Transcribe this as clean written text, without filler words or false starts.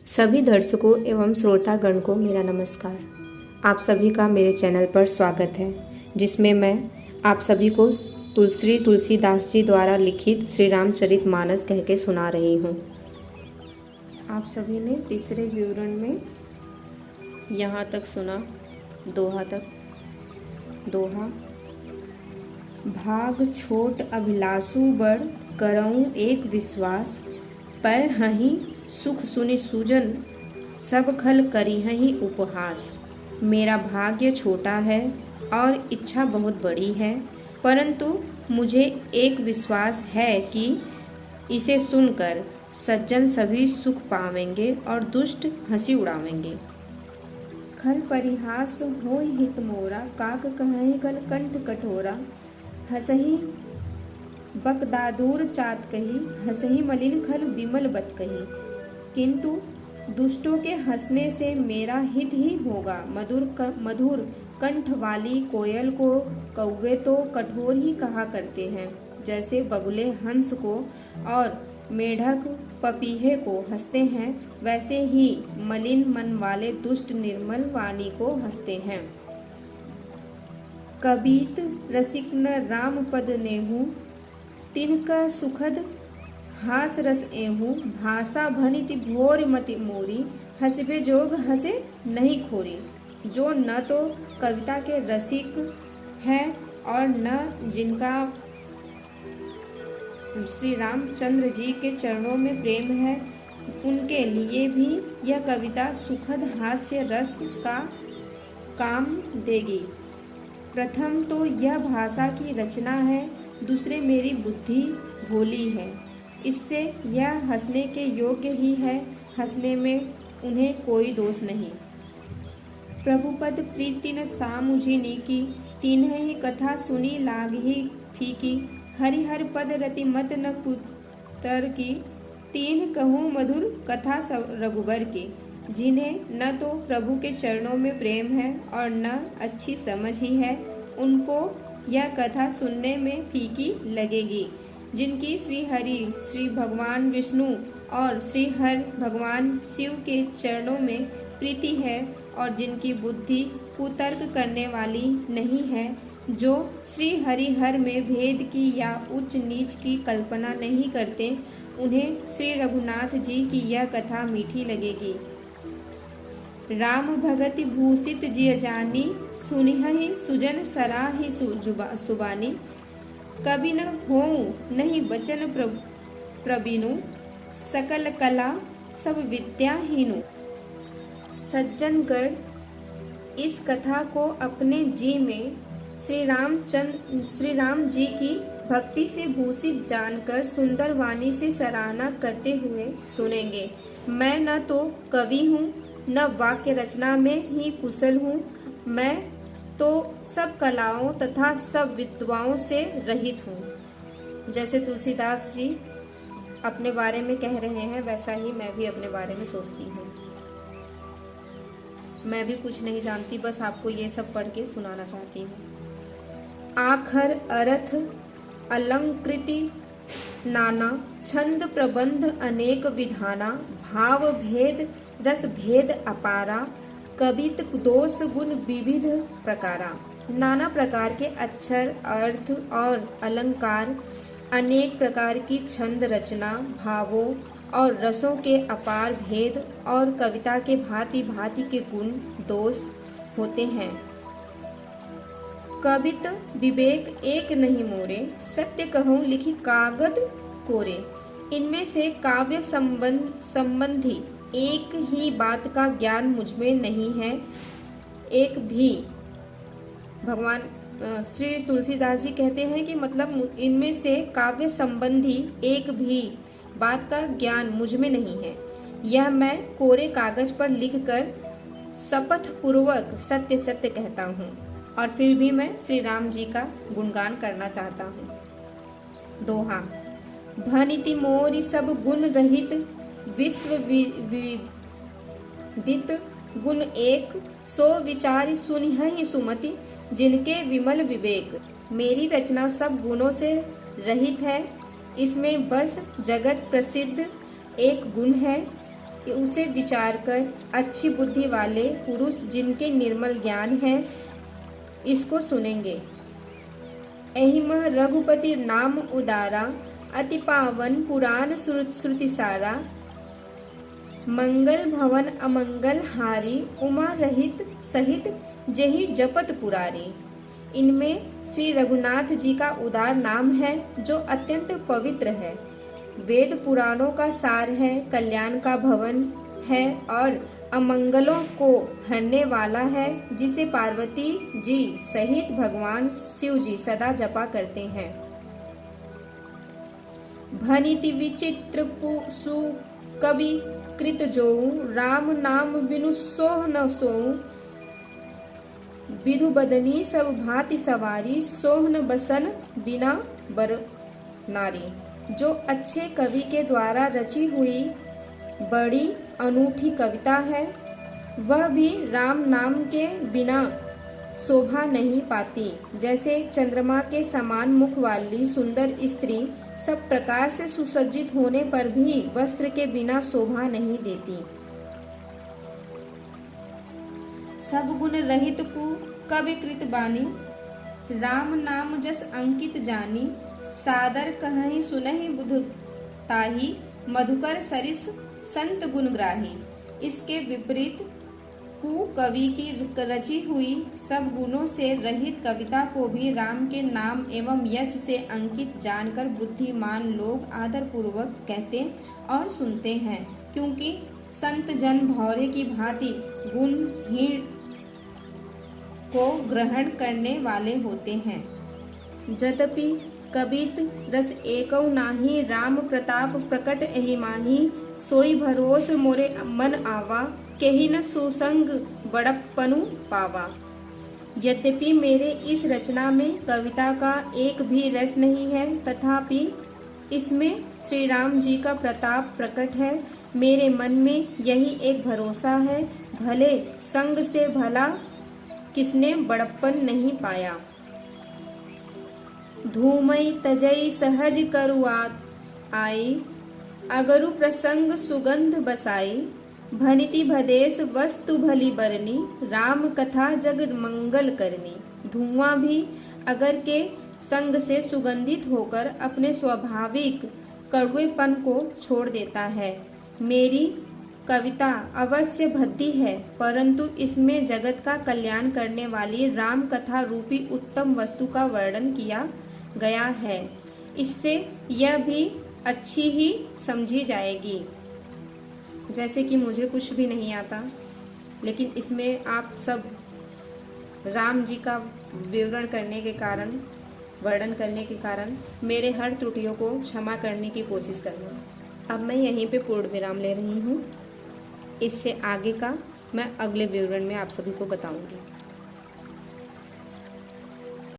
सभी दर्शकों एवं श्रोतागण को मेरा नमस्कार। आप सभी का मेरे चैनल पर स्वागत है, जिसमें मैं आप सभी को श्री तुलसीदास जी द्वारा लिखित श्री रामचरित मानस कह के सुना रही हूँ। आप सभी ने तीसरे विवरण में यहाँ तक सुना, दोहा तक। दोहा: भाग छोट अभिलाषु बड़, करऊँ एक विश्वास, पर हहीं सुख सुनि सुजन, सब खल करिहहि उपहास। मेरा भाग्य छोटा है और इच्छा बहुत बड़ी है, परंतु मुझे एक विश्वास है कि इसे सुनकर सज्जन सभी सुख पावेंगे और दुष्ट हंसी उड़ावेंगे। खल परिहास होय हित मोरा, काक कहहि गल कंठ कठोरा। हसहि बकदादूर चात कही, हसहि मलिन खल विमल बत कही। किंतु दुष्टों के हंसने से मेरा हित ही होगा। मधुर कंठ वाली कोयल को कौवे तो कठोर ही कहा करते हैं, जैसे बगुले हंस को और मेढक पपीहे को हंसते हैं, वैसे ही मलिन मन वाले दुष्ट निर्मल वाणी को हंसते हैं। कबीत रसिक न राम पद नेहू, तिनका सुखद हास रस एहू। भाषा भनिति भोर मति मोरी, हंसबे जोग हंसे नहीं खोरी। जो न तो कविता के रसिक हैं और न जिनका श्री रामचंद्र जी के चरणों में प्रेम है, उनके लिए भी यह कविता सुखद हास्य रस का काम देगी। प्रथम तो यह भाषा की रचना है, दूसरे मेरी बुद्धि भोली है, इससे यह हंसने के योग्य ही है। हंसने में उन्हें कोई दोष नहीं। प्रभुपद प्रीति न सामुझिनी की, तीन्ह कथा सुनी लागहि फीकी। हरिहर पद रति मत न कुतर की, तीन कहूँ मधुर कथा रघुबर की। जिन्हें न तो प्रभु के चरणों में प्रेम है और न अच्छी समझ ही है, उनको यह कथा सुनने में फीकी लगेगी। जिनकी श्री हरि, श्री भगवान विष्णु और श्री हर भगवान शिव के चरणों में प्रीति है और जिनकी बुद्धि कुतर्क करने वाली नहीं है, जो श्री हरि हर में भेद की या उच्च नीच की कल्पना नहीं करते, उन्हें श्री रघुनाथ जी की यह कथा मीठी लगेगी। राम भगति भूषित जिय जानी, सुनिहि सुजन सराहि सुबानी। कभी न होऊं नहीं वचन प्रवीणु, सकल कला सब विद्याहीनु। सज्जनगण इस कथा को अपने जी में श्री राम जी की भक्ति से भूषित जानकर सुंदर वाणी से सराहना करते हुए सुनेंगे। मैं न तो कवि हूँ, न वाक्य रचना में ही कुशल हूँ, मैं तो सब कलाओं तथा सब विद्वाओं से रहित हूँ। जैसे तुलसीदास जी अपने बारे में कह रहे हैं, वैसा ही मैं भी अपने बारे में सोचती हूँ। मैं भी कुछ नहीं जानती, बस आपको ये सब पढ़ के सुनाना चाहती हूँ। आखर अर्थ अलंकृति नाना, छंद प्रबंध अनेक विधाना। भाव भेद रस भेद अपारा, कवित दोष गुण विविध प्रकारा। नाना प्रकार के अक्षर, अर्थ और अलंकार, अनेक प्रकार की छंद रचना, भावों और रसों के अपार भेद और कविता के भांति भांति के गुण दोष होते हैं। कवित विवेक एक नहीं मोरे, सत्य कहूँ लिखी कागद कोरे। इनमें से काव्य संबंधी एक ही बात का ज्ञान मुझमें नहीं है। एक भी भगवान श्री तुलसीदास जी कहते हैं कि मतलब इनमें से काव्य संबंधी एक भी बात का ज्ञान मुझमें नहीं है। यह मैं कोरे कागज पर लिखकर शपथ पूर्वक सत्य सत्य कहता हूँ, और फिर भी मैं श्री राम जी का गुणगान करना चाहता हूँ। दोहा: भनिति मोरी सब गुण रहित, विश्व विदित गुण एक। सो विचारि सुनिहि सुमति, जिनके विमल विवेक। मेरी रचना सब गुणों से रहित है, इसमें बस जगत प्रसिद्ध एक गुण है, उसे विचार कर अच्छी बुद्धि वाले पुरुष जिनके निर्मल ज्ञान है इसको सुनेंगे। एहिम रघुपति नाम उदारा, अति पावन पुराण श्रुति सारा। मंगल भवन अमंगल हारी, उमा रहित सहित जेहि जपत पुरारी। इनमें श्री रघुनाथ जी का उदार नाम है जो अत्यंत पवित्र है, वेद पुराणों का सार है, कल्याण का भवन है और अमंगलों को हरने वाला है, जिसे पार्वती जी सहित भगवान शिव जी सदा जपा करते हैं। भनिति विचित्र सु कवि कृत जोऊ, राम नाम बिनु सोह न सोऊ। विधु बदनी सब भांति सवारी, सोह न बसन बिना बर नारी। जो अच्छे कवि के द्वारा रची हुई बड़ी अनूठी कविता है, वह भी राम नाम के बिना शोभा नहीं पाती। जैसे चंद्रमा के समान मुख वाली सुंदर स्त्री सब प्रकार से सुसज्जित होने पर भी वस्त्र के बिना शोभा नहीं देती। सब गुण रहित कु कवि कृत बानी, राम नाम जस अंकित जानी। सादर कहहि सुनहि बुध ताही, मधुकर सरिस संत गुण ग्राही। इसके विपरीत कवि की रची हुई सब गुणों से रहित कविता को भी राम के नाम एवं यश से अंकित जानकर बुद्धिमान लोग आदर पूर्वक कहते और सुनते हैं, क्योंकि संत जन भौरे की भांति गुणहीन को ग्रहण करने वाले होते हैं। यद्यपि कबित रस एकौ नाही, राम प्रताप प्रकट एहि माही। सोई भरोस मोरे मन आवा, केहि न सुसंग बड़प्पनु पावा। यद्यपि मेरे इस रचना में कविता का एक भी रस नहीं है, तथापि इसमें श्री राम जी का प्रताप प्रकट है। मेरे मन में यही एक भरोसा है, भले संग से भला किसने बड़प्पन नहीं पाया। धूमई तजई सहज करुआत आई, अगरु प्रसंग सुगंध बसाई। भनिति भदेश वस्तु भली बरनी, राम कथा जग मंगल करनी। धुआं भी अगर के संग से सुगंधित होकर अपने स्वाभाविक कड़वेपन को छोड़ देता है। मेरी कविता अवश्य भद्दी है, परंतु इसमें जगत का कल्याण करने वाली राम कथा रूपी उत्तम वस्तु का वर्णन किया गया है। इससे यह भी अच्छी ही समझी जाएगी। जैसे कि मुझे कुछ भी नहीं आता, लेकिन इसमें आप सब राम जी का विवरण करने के कारण, वर्णन करने के कारण मेरे हर त्रुटियों को क्षमा करने की कोशिश करना। अब मैं यहीं पे पूर्ण विराम ले रही हूँ। इससे आगे का मैं अगले विवरण में आप सभी को बताऊंगी।